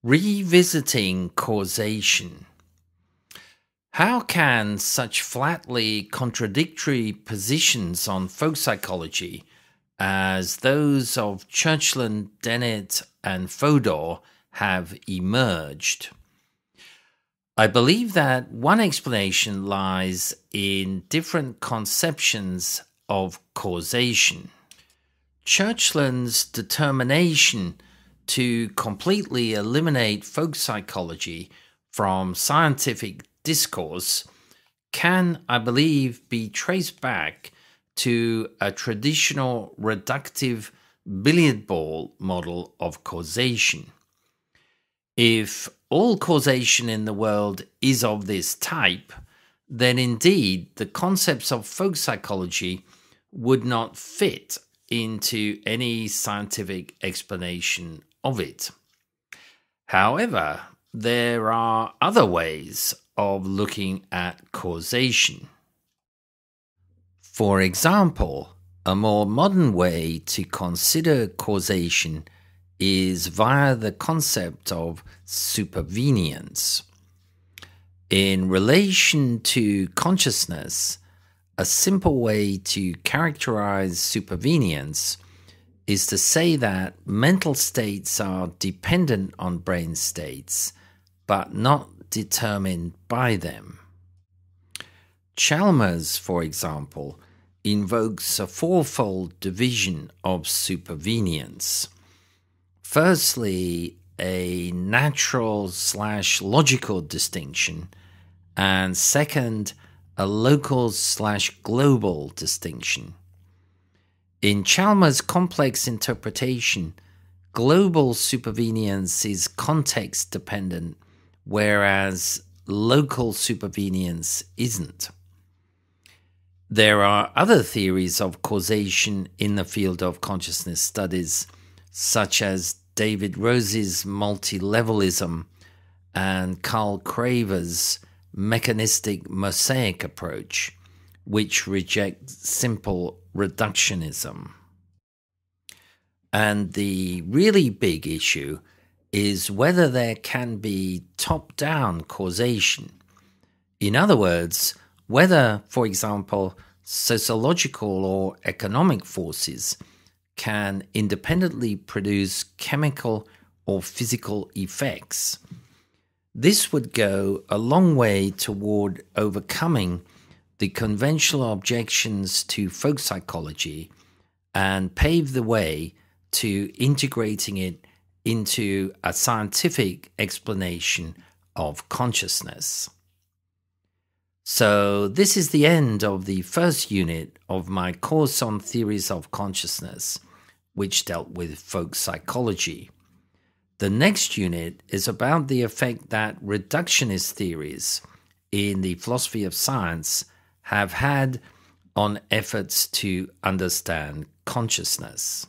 Revisiting causation. How can such flatly contradictory positions on folk psychology as those of Churchland, Dennett, and Fodor have emerged? I believe that one explanation lies in different conceptions of causation. Churchland's determination to completely eliminate folk psychology from scientific discourse can, I believe, be traced back to a traditional reductive billiard ball model of causation. If all causation in the world is of this type, then indeed the concepts of folk psychology would not fit into any scientific explanation of it. However, there are other ways of looking at causation. For example, a more modern way to consider causation is via the concept of supervenience. In relation to consciousness, a simple way to characterize supervenience is to say that mental states are dependent on brain states, but not determined by them. Chalmers, for example, invokes a fourfold division of supervenience. Firstly, a natural/logical distinction, and second, a local/global distinction. In Chalmers' complex interpretation, global supervenience is context dependent, whereas local supervenience isn't. There are other theories of causation in the field of consciousness studies, such as David Rose's multilevelism and Carl Craver's mechanistic mosaic approach, which rejects simple reductionism. And the really big issue is whether there can be top-down causation. In other words, whether, for example, sociological or economic forces can independently produce chemical or physical effects. This would go a long way toward overcoming the conventional objections to folk psychology and pave the way to integrating it into a scientific explanation of consciousness. So this is the end of the first unit of my course on theories of consciousness, which dealt with folk psychology. The next unit is about the effect that reductionist theories in the philosophy of science have had on efforts to understand consciousness.